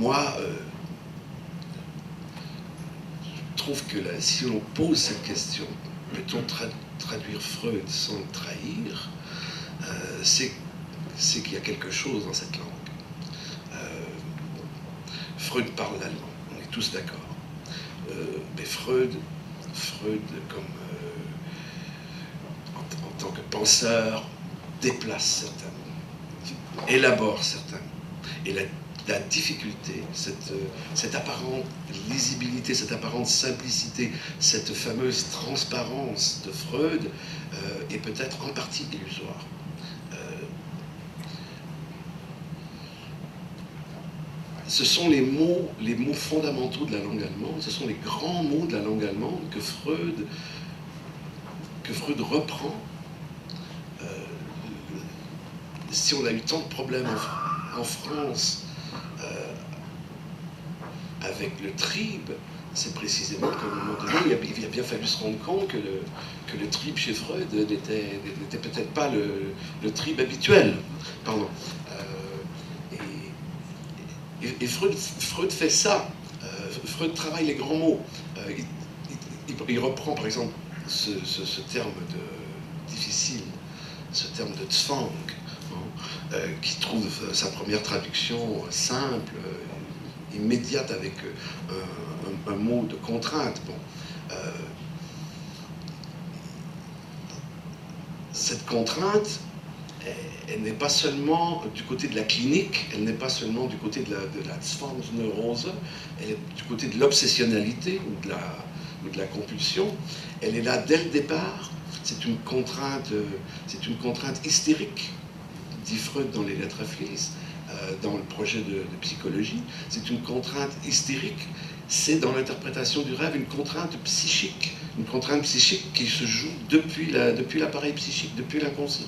moi, je trouve que là, si on pose cette question, peut-on traduire Freud sans le trahir, c'est qu'il y a quelque chose dans cette langue. Freud parle l'allemand, on est tous d'accord. Mais Freud comme en tant que penseur, déplace certains mots, élabore certains mots. Et la difficulté, cette apparente lisibilité, cette apparente simplicité, cette fameuse transparence de Freud est peut-être en partie illusoire. Ce sont les mots fondamentaux de la langue allemande, ce sont les grands mots de la langue allemande que Freud reprend. Si on a eu tant de problèmes en France avec le tribe, c'est précisément qu'à un moment donné, il a bien fallu se rendre compte que le tribe chez Freud n'était peut-être pas le tribe habituel. Pardon. Et Freud fait ça. Freud travaille les grands mots. Il reprend par exemple ce terme difficile, ce terme de Zwang, qui trouve sa première traduction simple, immédiate avec un mot de contrainte. Bon. Cette contrainte, elle n'est pas seulement du côté de la clinique, elle n'est pas seulement du côté de la Zwangsneurose, elle est du côté de l'obsessionnalité ou de la compulsion. Elle est là dès le départ. C'est une contrainte hystérique, dit Freud dans les Lettres à Flies, dans le projet de psychologie. C'est une contrainte hystérique. C'est dans l'interprétation du rêve une contrainte psychique qui se joue depuis l'appareil psychique, depuis l'inconscient.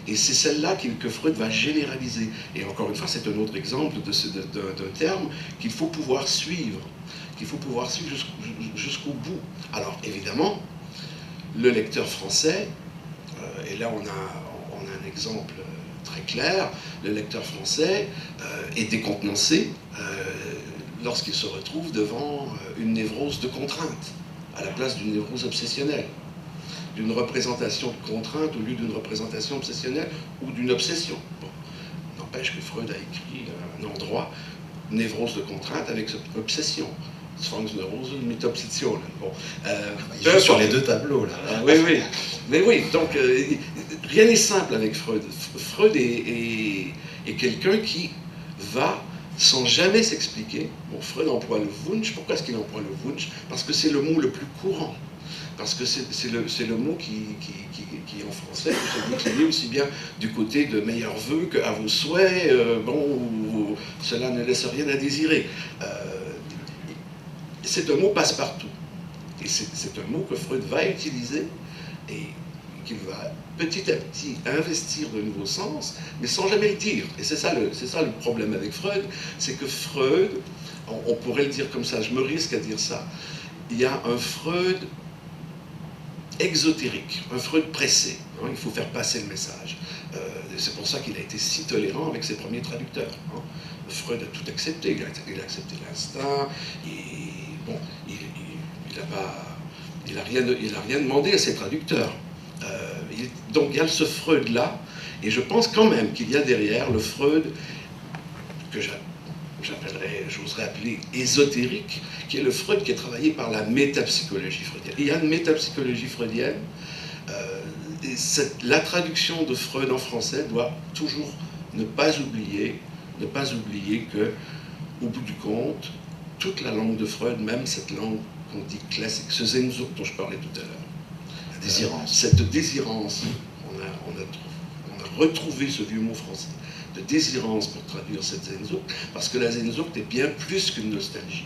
Et c'est celle-là que Freud va généraliser. Et encore une fois, c'est un autre exemple d'un terme qu'il faut pouvoir suivre, jusqu'au bout. Alors, évidemment, le lecteur français, et là on a un exemple très clair, le lecteur français est décontenancé lorsqu'il se retrouve devant une névrose de contrainte, à la place d'une névrose obsessionnelle. D'une représentation de contrainte au lieu d'une représentation obsessionnelle ou d'une obsession. Bon, n'empêche que Freud a écrit un endroit, névrose de contrainte avec cette obsession. Zwangsneurose mit Obsession. Bon, il joue sur les deux tableaux, là. Oui. Mais oui, donc rien n'est simple avec Freud. Freud est quelqu'un qui va sans jamais s'expliquer. Bon, Freud emploie le Wunsch. Pourquoi est-ce qu'il emploie le Wunsch? Parce que c'est le mot le plus courant. Parce que c'est le mot qui en français peut se décliner aussi bien du côté de meilleurs vœux qu'à vos souhaits, cela ne laisse rien à désirer. C'est un mot passe-partout. Et c'est un mot que Freud va utiliser et qu'il va petit à petit investir de nouveaux sens, mais sans jamais le dire. Et c'est ça le problème avec Freud, c'est que Freud, on pourrait le dire comme ça, je me risque à dire ça, il y a un Freud exotérique, un Freud pressé. Hein, il faut faire passer le message. C'est pour ça qu'il a été si tolérant avec ses premiers traducteurs. Hein. Freud a tout accepté. Il a accepté l'instinct. Il n'a rien demandé à ses traducteurs. Donc il y a ce Freud-là, et je pense quand même qu'il y a derrière le Freud que j'oserais appeler ésotérique, qui est le Freud qui est travaillé par la métapsychologie freudienne. Il y a une métapsychologie freudienne, et la traduction de Freud en français doit toujours ne pas oublier que, au bout du compte, toute la langue de Freud, même cette langue qu'on dit classique, ce Sehnsucht dont je parlais tout à l'heure, la désirance. Cette désirance, on a retrouvé ce vieux mot français, de désirance pour traduire cette Sehnsucht, parce que la Sehnsucht est bien plus qu'une nostalgie.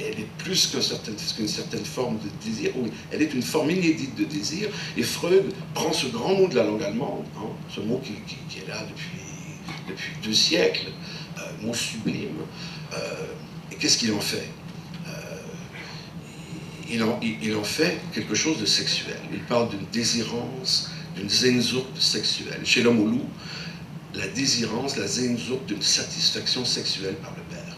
Elle est plus qu'une certaine forme de désir, oui, elle est une forme inédite de désir, et Freud prend ce grand mot de la langue allemande, hein, ce mot qui est là depuis 2 siècles, mot sublime, et qu'est-ce qu'il en fait? Il en fait quelque chose de sexuel. Il parle d'une désirance, d'une Sehnsucht sexuelle. Chez l'homme au loup, la désirance, la Sehnsucht d'une satisfaction sexuelle par le père.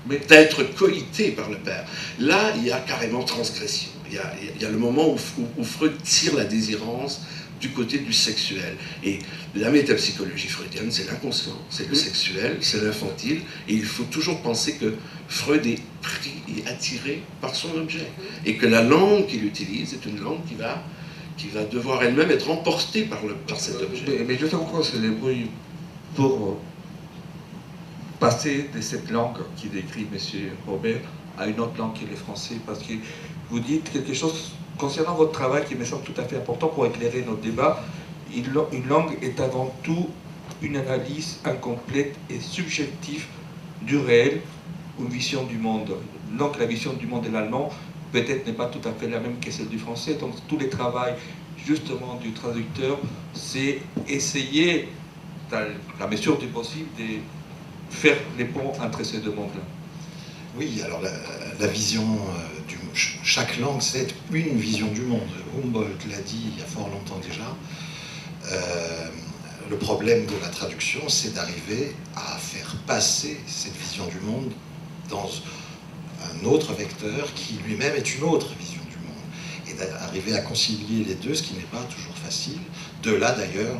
Mais d'être coïté par le père. Là, il y a carrément transgression. Il y a le moment où Freud tire la désirance du côté du sexuel. Et la métapsychologie freudienne, c'est l'inconscient, c'est le sexuel, c'est l'infantile, et il faut toujours penser que Freud est pris et attiré par son objet, et que la langue qu'il utilise est une langue qui va devoir elle-même être emportée par cet objet. Mais justement, pourquoi se débrouille pour passer de cette langue qui décrit M. Robert à une autre langue qui est le français? Parce que vous dites quelque chose concernant votre travail qui me semble tout à fait important pour éclairer notre débat. Une langue est avant tout une analyse incomplète et subjective du réel ou une vision du monde. Donc la vision du monde de l'allemand peut-être n'est pas tout à fait la même que celle du français. Donc tout le travail justement du traducteur, c'est essayer, dans la mesure du possible, de faire les ponts entre ces deux mondes-là. Oui, alors la vision chaque langue, c'est une vision du monde. Humboldt l'a dit il y a fort longtemps déjà. Le problème de la traduction, c'est d'arriver à faire passer cette vision du monde dans un autre vecteur qui lui-même est une autre vision du monde. Et d'arriver à concilier les deux, ce qui n'est pas toujours facile. De là d'ailleurs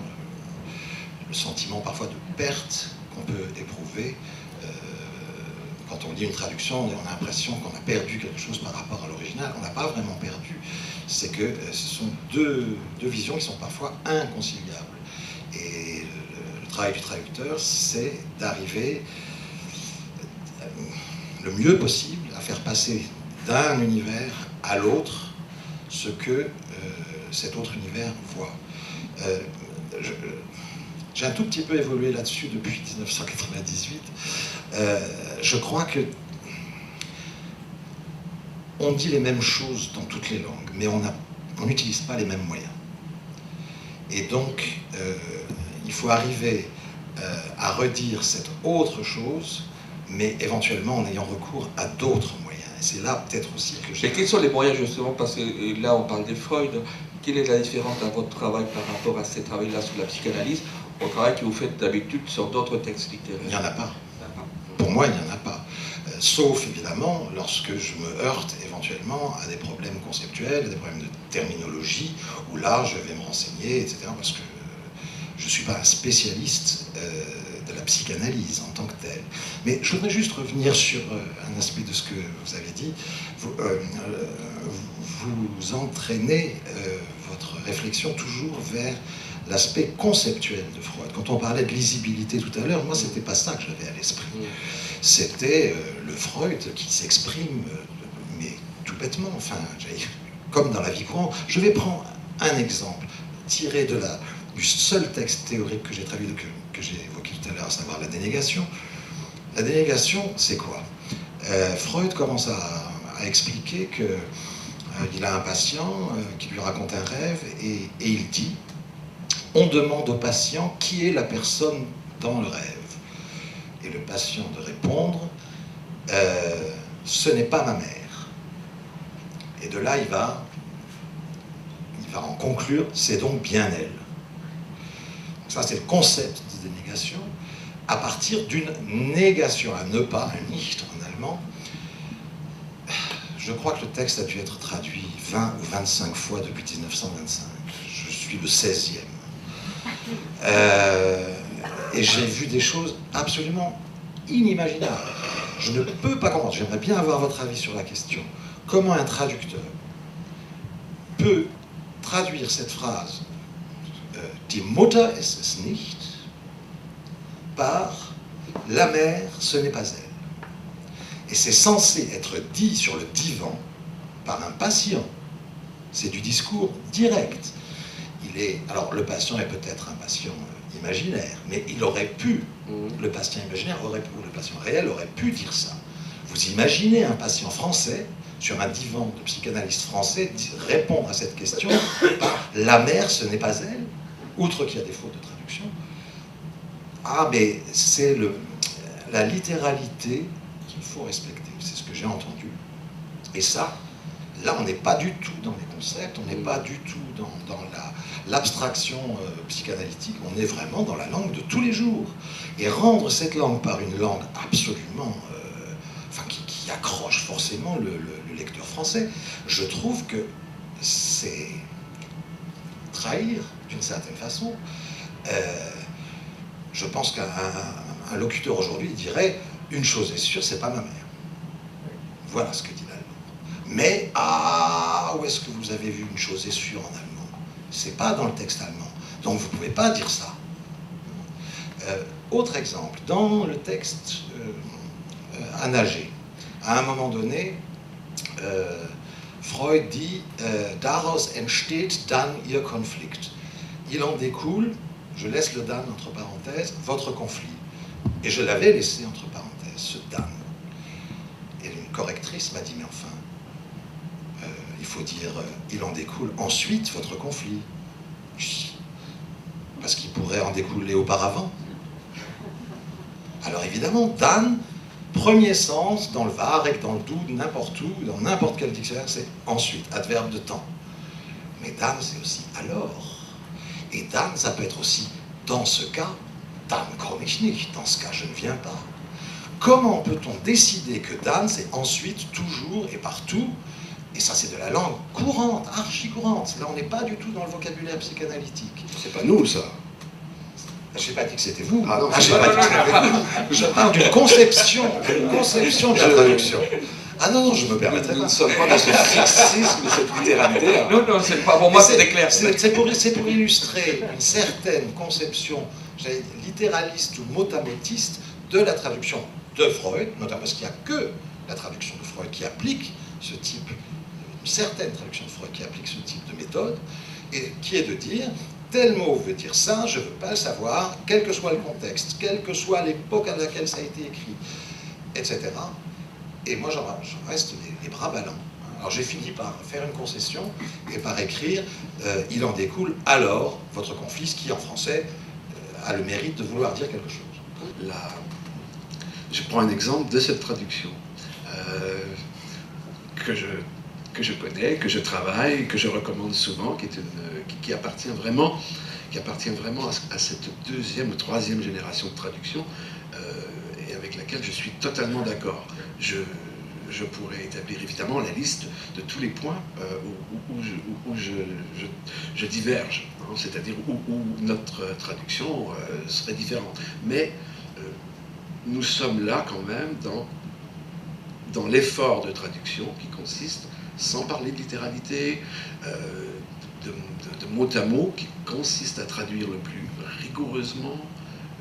le sentiment parfois de perte qu'on peut éprouver. Quand on lit une traduction, on a l'impression qu'on a perdu quelque chose par rapport à l'original. On n'a pas vraiment perdu. C'est que ce sont deux visions qui sont parfois inconciliables. Et le travail du traducteur, c'est d'arriver le mieux possible à faire passer d'un univers à l'autre ce que cet autre univers voit. J'ai un tout petit peu évolué là-dessus depuis 1998. Je crois que on dit les mêmes choses dans toutes les langues, mais on n'utilise pas les mêmes moyens. Et donc, il faut arriver à redire cette autre chose, mais éventuellement en ayant recours à d'autres moyens. Et c'est là peut-être aussi que j'ai... Et quels sont les moyens justement, parce que là on parle de Freud, quelle est la différence dans votre travail par rapport à ce travail-là sur la psychanalyse, au travail que vous faites d'habitude sur d'autres textes littéraires? Il n'y en a pas. Pour moi, il n'y en a pas. Sauf, évidemment, lorsque je me heurte éventuellement à des problèmes conceptuels, à des problèmes de terminologie, où là, je vais me renseigner, etc., parce que je ne suis pas un spécialiste de la psychanalyse en tant que tel. Mais je voudrais juste revenir sur un aspect de ce que vous avez dit. Vous entraînez votre réflexion toujours vers l'aspect conceptuel de Freud. Quand on parlait de lisibilité tout à l'heure, moi, c'était pas ça que j'avais à l'esprit. C'était le Freud qui s'exprime, mais tout bêtement, enfin, comme dans la vie courante. Je vais prendre un exemple, tiré du seul texte théorique que j'ai traduit, que j'ai évoqué tout à l'heure, à savoir la dénégation. La dénégation, c'est quoi? Freud commence à expliquer qu'il a un patient qui lui raconte un rêve, et il dit: on demande au patient qui est la personne dans le rêve. Et le patient de répondre, ce n'est pas ma mère. Et de là, il va en conclure, c'est donc bien elle. Ça, c'est le concept de dénégation, à partir d'une négation, un ne pas, un nicht en allemand. Je crois que le texte a dû être traduit 20 ou 25 fois depuis 1925. Je suis le 16e. Et j'ai vu des choses absolument inimaginables. Je ne peux pas comprendre. J'aimerais bien avoir votre avis sur la question. Comment un traducteur peut traduire cette phrase Die Mutter ist es nicht par la mère, ce n'est pas elle. Et c'est censé être dit sur le divan par un patient. C'est du discours direct. Alors le patient est peut-être un patient imaginaire, mais il aurait pu, le patient imaginaire ou le patient réel aurait pu dire ça. Vous imaginez un patient français sur un divan de psychanalyste français répondre à cette question par la mère, ce n'est pas elle, outre qu'il y a des fautes de traduction. Ah, mais c'est la littéralité qu'il faut respecter, c'est ce que j'ai entendu. Et ça, Là, on n'est pas du tout dans les concepts, on n'est pas du tout dans l'abstraction psychanalytique, on est vraiment dans la langue de tous les jours. Et rendre cette langue par une langue absolument... qui accroche forcément le lecteur français, je trouve que c'est trahir, d'une certaine façon. Je pense qu'un locuteur aujourd'hui dirait « une chose est sûre, c'est pas ma mère ». Voilà ce que dit l'allemand. Mais, où est-ce que vous avez vu une chose est sûre en allemand? C'est pas dans le texte allemand. Donc vous pouvez pas dire ça. Autre exemple, dans le texte à nager, à un moment donné, Freud dit daraus entsteht dann ihr Konflikt. Il en découle, je laisse le dan entre parenthèses, votre conflit. Et je l'avais laissé entre parenthèses, ce dan. Et une correctrice m'a dit, mais enfin, il faut dire, il en découle ensuite votre conflit. Parce qu'il pourrait en découler auparavant. Alors évidemment, dan, premier sens, dans le var et dans le doux, n'importe où, dans n'importe quel dictionnaire, c'est ensuite, adverbe de temps. Mais dan, c'est aussi alors. Et dan, ça peut être aussi, dans ce cas, dan komme ich nicht, dans ce cas, je ne viens pas. Comment peut-on décider que dan, c'est ensuite, toujours et partout? Et ça, c'est de la langue courante, archi-courante. Là, on n'est pas du tout dans le vocabulaire psychanalytique. C'est pas nous, ça. Je n'ai pas dit que c'était vous. Ah non, j'ai pas dit que c'était vous. Je parle d'une conception de la traduction. Ah non, je me permettrai pas. Nous ne sommes pas dans ce sexisme, cette littéralité. Non, c'est pas pour moi, c'est clair. C'est pour illustrer une certaine conception, littéraliste ou motamotiste de la traduction de Freud, notamment parce qu'il n'y a que la traduction de Freud qui applique ce type, une certaine traduction de Freud qui applique ce type de méthode, et qui est de dire, tel mot veut dire ça, je ne veux pas le savoir, quel que soit le contexte, quelle que soit l'époque à laquelle ça a été écrit, etc. Et moi, j'en reste les bras ballants. Alors j'ai fini par faire une concession et par écrire il en découle alors votre conflit, ce qui en français a le mérite de vouloir dire quelque chose. Je prends un exemple de cette traduction que je connais, que je travaille, que je recommande souvent, qui appartient vraiment à cette deuxième ou troisième génération de traduction et avec laquelle je suis totalement d'accord. Je pourrais établir évidemment la liste de tous les points où je diverge, hein, c'est-à-dire où notre traduction serait différente. Mais nous sommes là quand même dans l'effort de traduction qui consiste, sans parler de littéralité, de mot à mot, qui consiste à traduire le plus rigoureusement,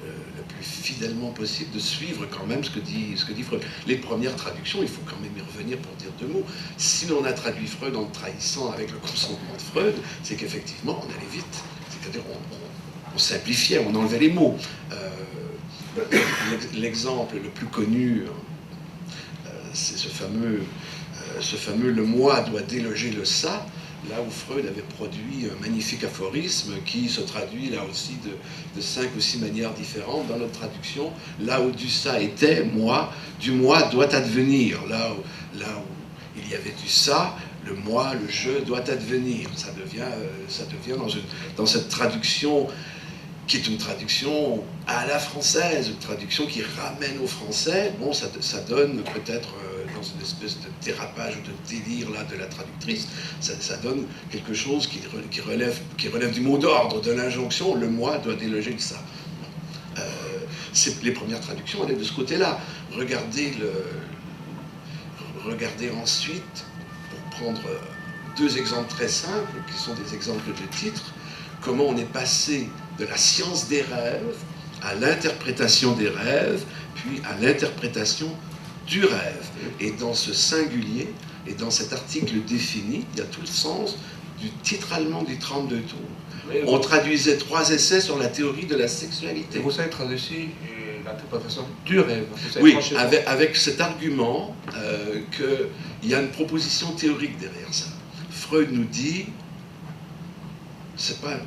le plus fidèlement possible, de suivre quand même ce que dit Freud. Les premières traductions, il faut quand même y revenir pour dire deux mots. Si l'on a traduit Freud en le trahissant avec le consentement de Freud, c'est qu'effectivement on allait vite. C'est-à-dire on simplifiait, on enlevait les mots. L'exemple le plus connu, c'est ce fameux le moi doit déloger le ça, là où Freud avait produit un magnifique aphorisme qui se traduit là aussi de 5 ou 6 manières différentes dans notre traduction. Là où du ça était, moi, du moi doit advenir. Là où il y avait du ça, le moi, le je doit advenir. Ça devient dans cette traduction qui est une traduction à la française, une traduction qui ramène au français. Bon, ça donne peut-être dans une espèce de dérapage ou de délire là de la traductrice, ça donne quelque chose qui relève du mot d'ordre, de l'injonction. Le moi doit déloger de ça. Les premières traductions allaient de ce côté-là. Regardez ensuite, pour prendre 2 exemples très simples, qui sont des exemples de titres, comment on est passé de la science des rêves à l'interprétation des rêves, puis à l'interprétation du rêve. Et dans ce singulier, et dans cet article défini, il y a tout le sens du titre allemand du 32 tours. On traduisait 3 essais sur la théorie de la sexualité. Et vous savez traduire aussi l'interprétation du rêve. Oui, avec cet argument qu'il y a une proposition théorique derrière ça. Freud nous dit, c'est pas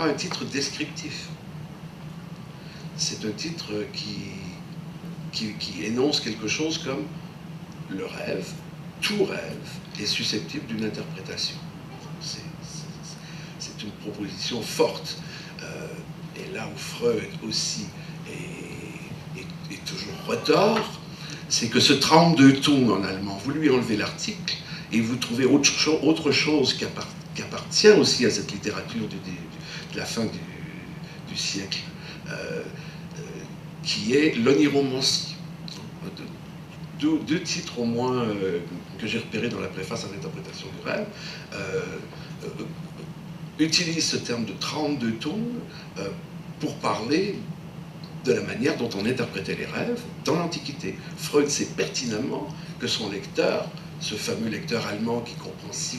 un titre descriptif. C'est un titre qui énonce quelque chose comme le rêve tout rêve est susceptible d'une interprétation. C'est une proposition forte. Et là où Freud aussi est toujours retors, c'est que ce Traumdeutung en allemand, vous lui enlevez l'article et vous trouvez autre chose qui appartient aussi à cette littérature de la fin du siècle, qui est l'oniromancie. Deux titres au moins que j'ai repérés dans la préface à l'interprétation du rêve utilisent ce terme de Traumdeutung pour parler de la manière dont on interprétait les rêves dans l'Antiquité. Freud sait pertinemment que son lecteur, ce fameux lecteur allemand qui comprend si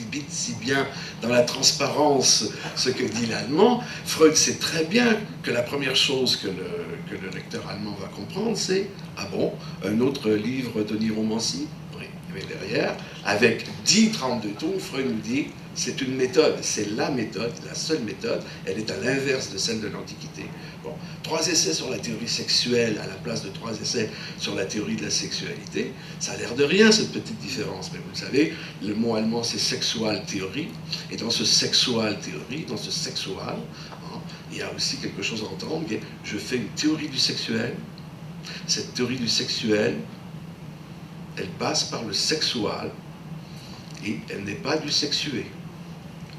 bien dans la transparence ce que dit l'allemand, Freud sait très bien que la première chose que le lecteur allemand va comprendre, c'est « Ah bon, un autre livre d'oniromancie ?» Oui, mais derrière, avec 10 Traumdeutung, Freud nous dit « C'est une méthode, c'est la méthode, la seule méthode, elle est à l'inverse de celle de l'Antiquité. » Bon, 3 essais sur la théorie sexuelle à la place de 3 essais sur la théorie de la sexualité, ça a l'air de rien cette petite différence, mais vous le savez, le mot allemand c'est sexual théorie, et dans ce sexual théorie, dans ce sexual, il y a aussi quelque chose à entendre, qui est je fais une théorie du sexuel, cette théorie du sexuel, elle passe par le sexual, et elle n'est pas du sexué.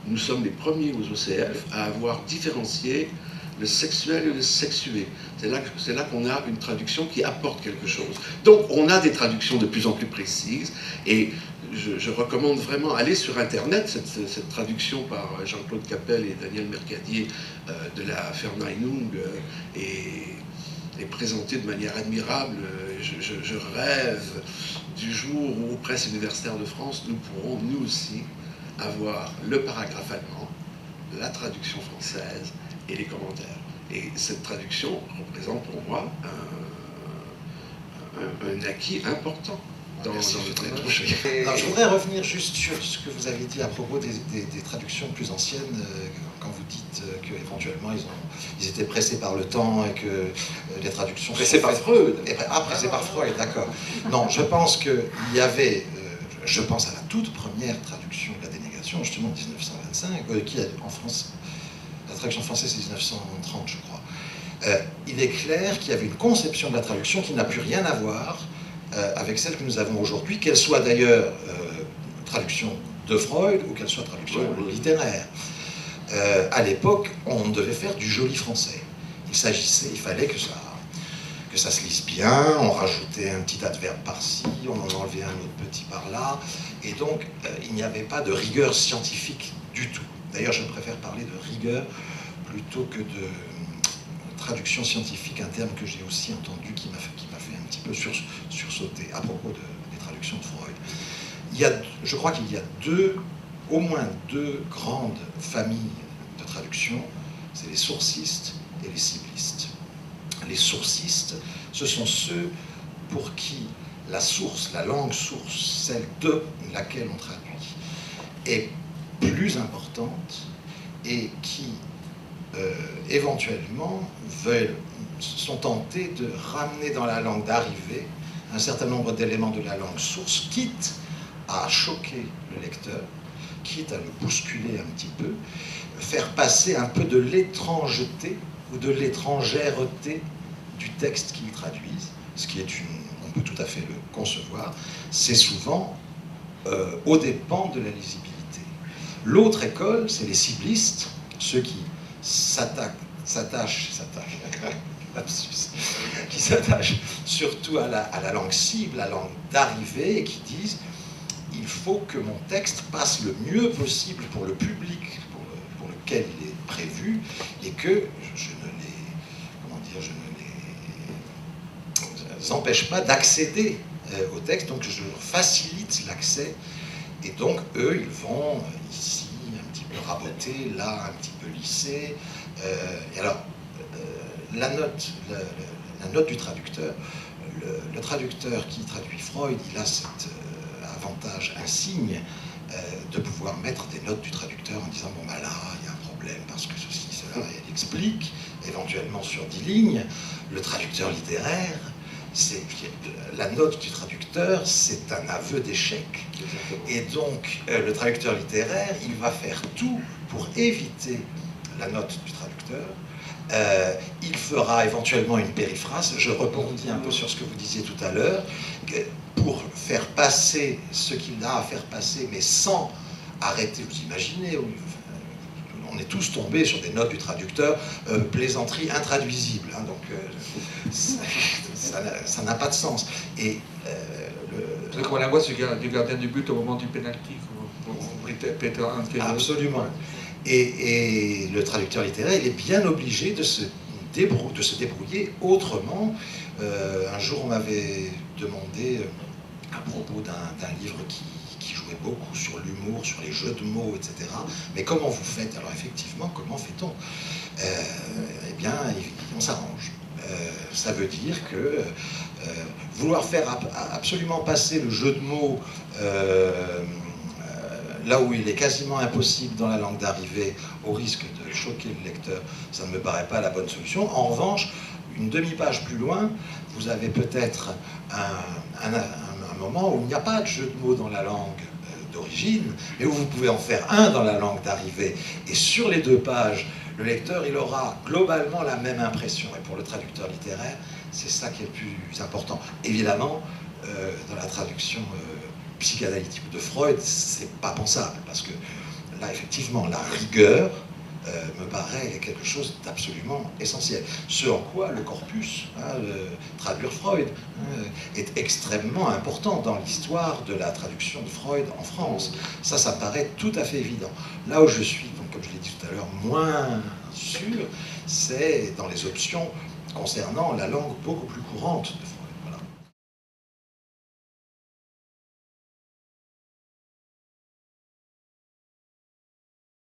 Nous sommes les premiers aux OCF à avoir différencié le sexuel et le sexué. C'est là qu'on a une traduction qui apporte quelque chose. Donc on a des traductions de plus en plus précises, et je recommande vraiment aller sur Internet, cette traduction par Jean-Claude Capel et Daniel Mercadier de la Verneinung est présentée de manière admirable. Je rêve du jour où, aux presses universitaires de France, nous pourrons, nous aussi, avoir le paragraphe allemand, la traduction française et les commentaires. Et cette traduction représente pour moi un acquis important dans le travail. Alors, je voudrais revenir juste sur ce que vous avez dit à propos des traductions plus anciennes, quand vous dites qu'éventuellement ils étaient pressés par le temps et que les traductions... Pressés par Freud. Pressés par Freud, d'accord. Non, je pense qu'il y avait... je pense à la toute première traduction de la dénégation, justement en 1925, qui en France... La traduction française, c'est 1930, je crois. Il est clair qu'il y avait une conception de la traduction qui n'a plus rien à voir avec celle que nous avons aujourd'hui, qu'elle soit d'ailleurs traduction de Freud ou qu'elle soit traduction littéraire. À l'époque, on devait faire du joli français. Il fallait que ça se lise bien, on rajoutait un petit adverbe par-ci, on en enlevait un autre petit par-là, et donc il n'y avait pas de rigueur scientifique du tout. D'ailleurs, je préfère parler de rigueur plutôt que de traduction scientifique, un terme que j'ai aussi entendu qui m'a fait un petit peu sursauter à propos des traductions de Freud. Je crois qu'il y a au moins deux grandes familles de traduction, c'est les sourcistes et les ciblistes. Les sourcistes, ce sont ceux pour qui la source, la langue source, celle de laquelle on traduit, est plus importante et qui éventuellement sont tentés de ramener dans la langue d'arrivée un certain nombre d'éléments de la langue source, quitte à choquer le lecteur, quitte à le bousculer un petit peu, faire passer un peu de l'étrangeté ou de l'étrangèreté du texte qu'ils traduisent, ce qui est on peut tout à fait le concevoir, c'est souvent aux dépens de la lisibilité. L'autre école, c'est les ciblistes, ceux qui s'attachent surtout à la langue cible, la langue d'arrivée, et qui disent il faut que mon texte passe le mieux possible pour le public pour lequel il est prévu, et que je ne les empêche pas d'accéder au texte, donc je leur facilite l'accès, et donc eux, ils vont ici un petit peu raboter, là un petit peu lisser, et alors la note du traducteur, le traducteur qui traduit Freud, il a cet avantage insigne de pouvoir mettre des notes du traducteur en disant bon ben là il y a un problème parce que ceci, cela, et elle explique éventuellement sur 10 lignes. Le traducteur littéraire, la note du traducteur, c'est un aveu d'échec. Et donc, le traducteur littéraire, il va faire tout pour éviter la note du traducteur. Il fera éventuellement une périphrase. Je rebondis un peu sur ce que vous disiez tout à l'heure, pour faire passer ce qu'il a à faire passer, mais sans arrêter. Vous imaginez, on est tous tombés sur des notes du traducteur, plaisanterie intraduisible. Hein, donc, ça n'a pas de sens. Et c'est comme la voix du gardien du but au moment du pénalty. Absolument. Et le traducteur littéraire, il est bien obligé de se débrouiller autrement. Un jour, on m'avait demandé, à propos d'un livre qui jouait beaucoup sur l'humour, sur les jeux de mots, etc. Mais comment vous faites? Alors effectivement, comment fait-on? Eh bien, on s'arrange. Ça veut dire que vouloir faire absolument passer le jeu de mots là où il est quasiment impossible dans la langue d'arrivée, au risque de choquer le lecteur, ça ne me paraît pas la bonne solution. En revanche, une demi-page plus loin, vous avez peut-être un moment où il n'y a pas de jeu de mots dans la langue d'origine, mais où vous pouvez en faire un dans la langue d'arrivée. Et sur les 2 pages, le lecteur, il aura globalement la même impression. Et pour le traducteur littéraire, c'est ça qui est le plus important. Évidemment, dans la traduction psychanalytique de Freud, c'est pas pensable, parce que là, effectivement, la rigueur me paraît quelque chose d'absolument essentiel. Ce en quoi le corpus, traduire Freud, est extrêmement important dans l'histoire de la traduction de Freud en France. Ça me paraît tout à fait évident. Là où je suis, donc, comme je l'ai dit tout à l'heure, moins sûr, c'est dans les options concernant la langue beaucoup plus courante de Freud.